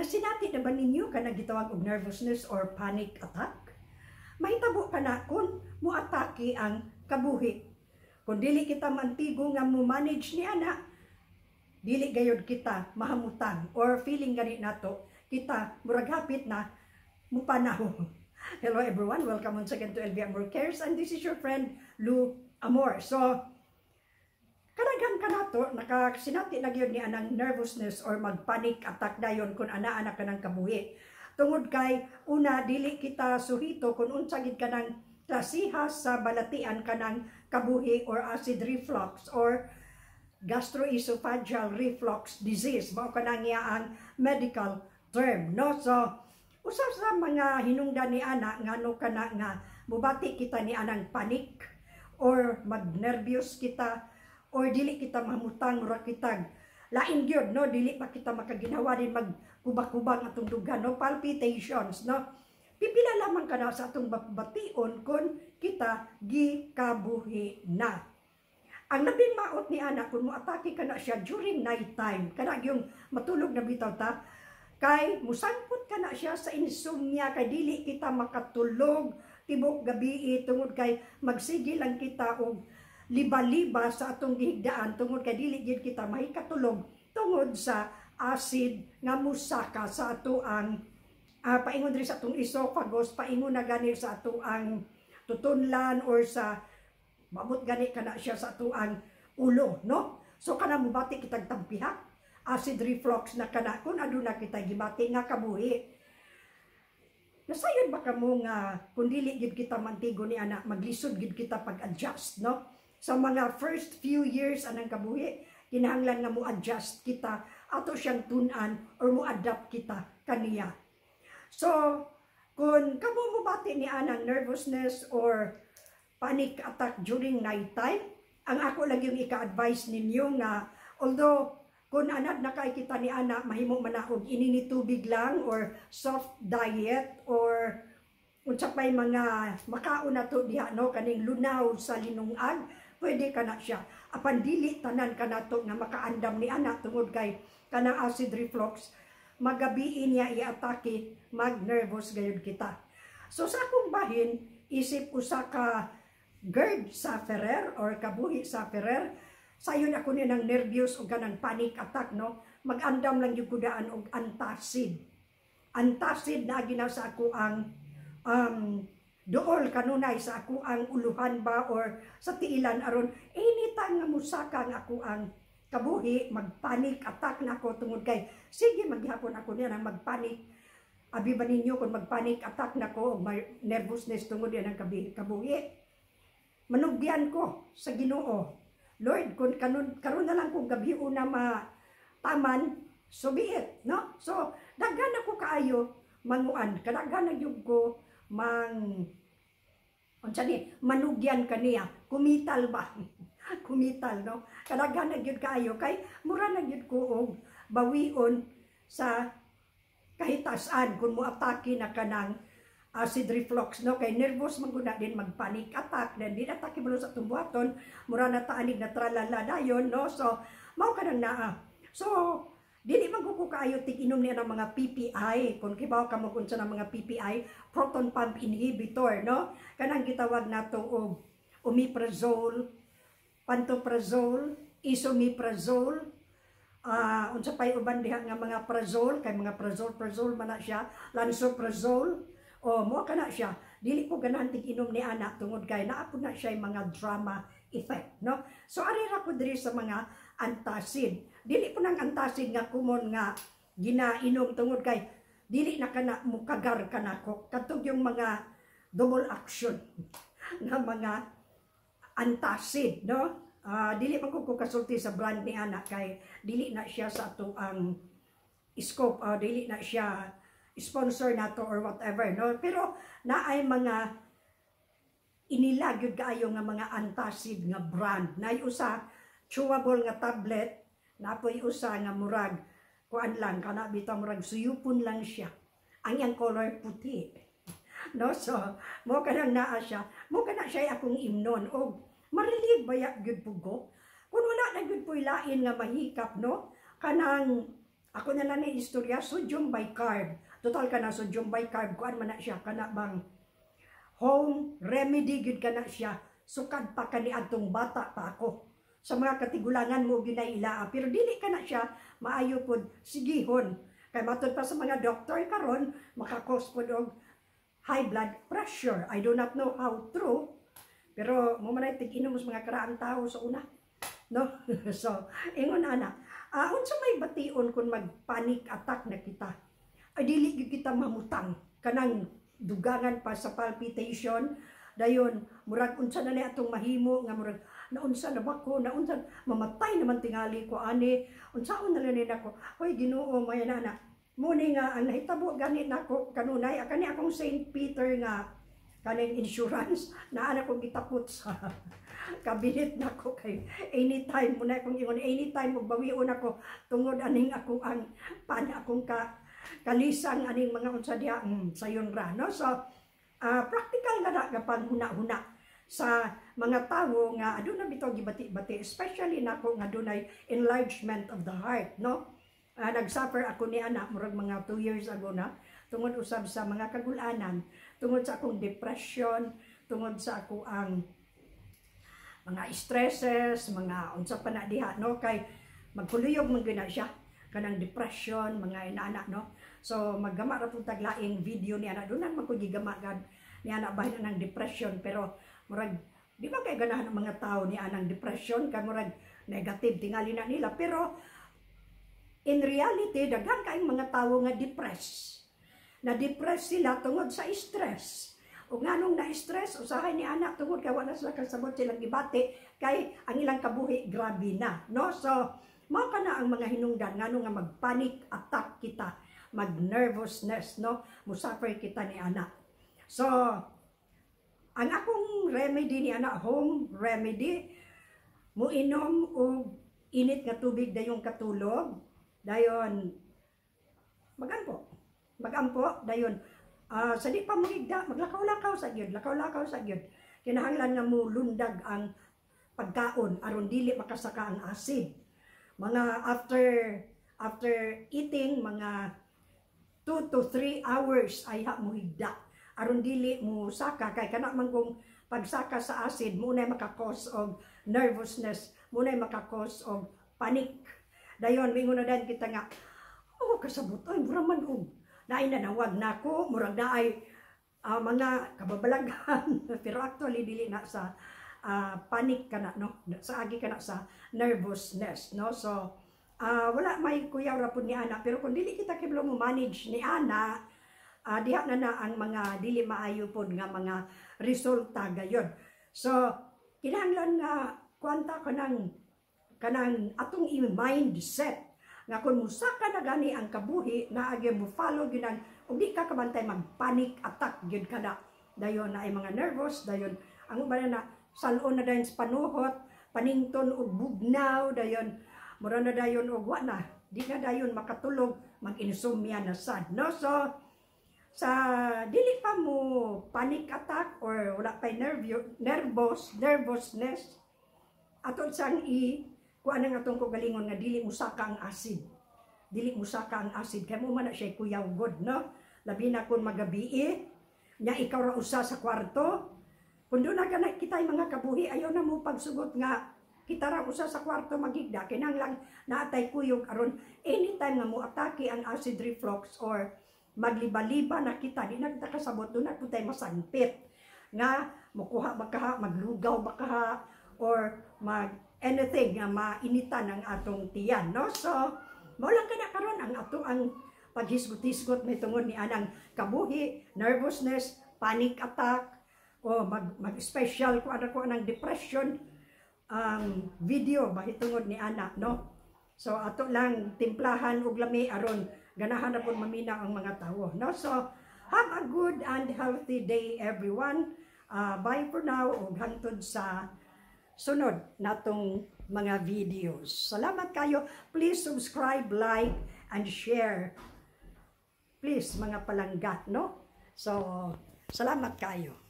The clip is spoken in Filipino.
Nasinati na ba ninyo ka nagitawag og nervousness or panic attack? Mahitabo ka na kung muatake ang kabuhi. Kung dili kita mantigo nga mo manage ni ana, dili gayud kita mahamutan or feeling gani nato kita murag hapit na mupanaho. Hello everyone, welcome once again to LV Amor Cares, and this is your friend Lou Amor. So kadaghan ka nato nakasinati na gyud ni anang nervousness or mag-panic attack dayon kung ana-ana ka ng kabuhi. Tungod kay una dili kita suhito kung unsa gid kanang klasihas sa balatian kanang kabuhi or acid reflux or gastroesophageal reflux disease. Mao kanang iya ang medical term, no? So usa sa mga hinungdan ni ana ngano kana nga mubati kita ni anang panic or mag-nervyos kita or dili kita mamutang mura kitag lain gyud, no? Dili pa kita makaginawa din magkubak-kubak atong dugan, no? Palpitations, no? Pipila lamang ka na sa atong bation kung kita gikabuhi na. Ang labing maot ni ana kung moatake ka na siya during night time, kana yung matulog na bitaw ta, kay musangpot ka na siya sa insomnia, kay dili kita makatulog tibok gabi tungod kay magsige lang kita og liba-liba sa atong gihigdaan tungod kay dili gid kita mahikatulog tungod sa acid nga musaka sa ato ang paingon diri sa atong esophagus, paingon na gani sa ato ang tutunlan or sa mamot gani kana siya sa ato ang ulo, no? So kana mubati kitag tampihak acid reflux na kana kun aduna kita gibati nga kabuhi. Nasayod ba kamo nga kung dili gid kita mantigo ni ana maglisod gid kita pag-adjust, no? Sa mga first few years anang kabuhi, kinahanglan nga mo adjust kita ato siyang tun-an or mo adapt kita kaniya. So kung kamo mubati ni anang nervousness or panic attack during night time, ang ako lang yung ika-advise ninyo nga although kung anad na kay kita ni ana mahimo manahog inini tubig lang or soft diet or unsa pay mga makaon na to diha, no? Kaning lunaw sa linungag, pwede ka na siya. Apan dili tanan ka na to nga makaandam ni ana tungod kay kanang acid reflux magabiin niya i-atake, mag-nervous gayud kita. So sa akong bahin, isip usa ka GERD sufferer or kabuhi sufferer, sayon ako niya ng nervyos o ganang panic attack, no? Mag-andam lang yung kudaan og antacid. Antacid na ginaw sa ako ang dool kanunay sa ako ang uluhan ba or sa tiilan aron anytime nga musaka nga ako ang kabuhi, mag-panic attack na ako tungod kay sige maghapon ako niya nang mag-panic. Abi ba ninyo kung mag-panic attack na ko, may nervousness tungod yan ang kabuhi. Manugyan ko sa Ginoo. Lord, kung karon na lang kung gabi una mataman, so be it, no? So daghan ako kaayo manuan, kadaghan na gyud ko manugyan kaniya, kumital ba? Kumital, no? Kadaghan na gyud kaayo kay mura na gyud ko og bawion sa kahitasan kung moatake na kanang acid reflux, no? Kay nervous man gud din mag-panic attack, then di atake mo sa tumbuhaton, mura na taanig na tralala dayon, no? So mao kanang naa. So dili man ko kaayo tig-inom niya ng mga PPI, kung kibaw ka mo kung sa mga PPI, proton pump inhibitor, no? Kanang gitawag nato og omeprazole, pantoprazole, esomeprazole, unsa pay uban diha nga mga prazole, kay mga prazole man na siya, lansoprazole, o mo kana siya. Dili ko ganahan tig-inom ni ana tungod kay naa po na siya mga drama effect, no? So ari ra ko diri sa mga antacid. Dili po nang antacid nga kumon nga ginainom tungod kay dili na kana mukagar kanako. Katong yung mga double action nga mga antacid, no? Dili man ko kasulti sa brand ni ana kay dili na siya sa ato ang scope, dili na siya sponsor nato or whatever, no? Pero naay mga inilagyod kaayo nga mga antacid nga brand. Naay usa chewable nga tablet, napoy usa nga murag kuan lang kana bitaw murag suyupon lang siya. Ang yang color puti. No? So mo kanang naa siya, mo kana siya akong imnon og marilig baya gyud pugo. Kung wala na gyud po'y lain nga mahikap, no? Kanang Ako na lang ni istorya, sodium bicarb. Total ka na sodium bicarb, kuan man na siya, kana bang home remedy, gud ka na siya. Sukad pa kani atong bata pa ako. Sa mga katigulangan mo ginailaan, pero dili ka na siya, maayo pod sigihon. Kay matod pa sa mga doktor karon, makakos pod og high blood pressure. I do not know how true, pero mo man ay tig-inom sa mga karaang tao sa una. No? So, ingon ana, unsa may bation kung mag-panic attack na kita? Ay dili gyud kita mamutang kanang dugangan pa sa palpitation. Dayon murag unsa na ni atong mahimo nga murag naunsa na ba ko, naunsa mamatay naman tingali ko ani, unsaon na lang nako. Hoy Ginoo, may ana. Muni nga ang nahitabo gani nako kanunay kani akong St. Peter nga kaning insurance na ana ko gitapot sa kabinet nako kay anytime mo na akong ingon, anytime mo bawion ako tungod aning ako ang akong kalisang aning mga unsa diha sayon ra, no? So practical na kapag huna-huna sa mga tawo nga aduna bitaw gibati-bati, especially nako nga dunay enlargement of the heart, no? Nag-suffer ako ni anak murag mga 2 years ago na tungod usab sa mga kagulanan, tungod sa akong depression, tungod sa ako ang mga stresses, mga unsa pa na diha, no? Kay magkuluyog man gyud na siya kanang depression, mga inaanak, no? So maggama ra pud taglaing video ni anak dunan man ko gigama gad ni anak bahin ng depression, pero murag di ba kay ganahan ang mga tao ni anang depression kay murag negative tingali na nila, pero in reality daghan kaayong mga tao nga depressed. Na depressed sila tungod sa stress. O nganong na-stress, usahay ni anak tungod kay wala sila kasabot silang gibati kay ang ilang kabuhi grabe na, no? So mao kana ang mga hinungdan nganong nga mag-panic attack kita, mag-nervousness, no? Musuffer kita ni anak. So ang akong remedy ni anak, home remedy, muinom og init nga tubig dayong katulog, dayon magampo dayon sa di pa magigda, maglakaw-lakaw sa gyud, lakaw-lakaw sa gyud. Kinahanglan nga mo lundag ang pagkaon aron dili makasaka ang acid. Mga after eating mga 2 to 3 hours ay mo higda aron dili mo saka kay kana man kung pagsaka sa acid mo na makakos og nervousness, mo na makakos og panic. Dayon mingon na dan kita nga kasabot ay mura man og naay nanawag nako, murag naay mga kababalagan pero actually dili na sa panic kana, no? Sa agi kana sa nervousness, no? So wala may kuyaw ra pud ni ana, pero kung dili kita kiblo mo manage ni ana, diha na ang mga dili maayo pod nga mga resulta gayon. So kinahanglan nga kwanta kanang atong mindset nga kung musaka na gani ang kabuhi na agi mo follow ginang ug di ka kabantay mag-panic attack gyud kada. Dayon na ay mga nervous, dayon ang uban na salon na dayon sa panuhot, panington og bugnaw, dayon mura na dayon og wa na, di na dayon makatulog, mag-insomnia na sad, no? So sa dili pa mo panic attack or wala pay nervousness aton sang kuan nga atong kagalingon nga dili musaka ang acid. Dili musaka ang acid kay mo man na siya kuyaw god, no? Labi na kun magabi nya ikaw ra usa sa kwarto. Kun do na kana kita mga kabuhi ayaw na mo pagsugot nga kita ra usa sa kwarto magigda kinahanglan naatay kuyog aron anytime nga mo atake ang acid reflux or magliba-liba na kita di na kita kasabot do na putay masangpit nga mukuha ba ka, maglugaw ba ka, or anything nga mainitan ang atong tiyan, no? So mao lang kana karon ang ato ang paghisgot-hisgot may tungod ni anang kabuhi, nervousness, panic attack, o mag-special ko anang depression video mahitungod ni ana, no? So ato lang timplahan og lami aron ganahan na pud maminaw ang mga tawo, no? So have a good and healthy day everyone. Bye for now ug hangtod sa sunod natong mga videos. Salamat kayo. Please subscribe, like, and share. Please mga palanggat, no? So salamat kayo.